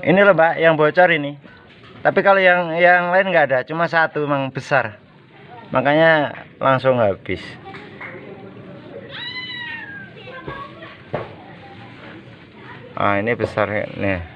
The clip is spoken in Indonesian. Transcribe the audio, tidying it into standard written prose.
Ini loh Mbak yang bocor ini. Tapi kalau yang lain nggak ada, cuma satu memang besar. Makanya langsung habis. Ah, ini besar nih.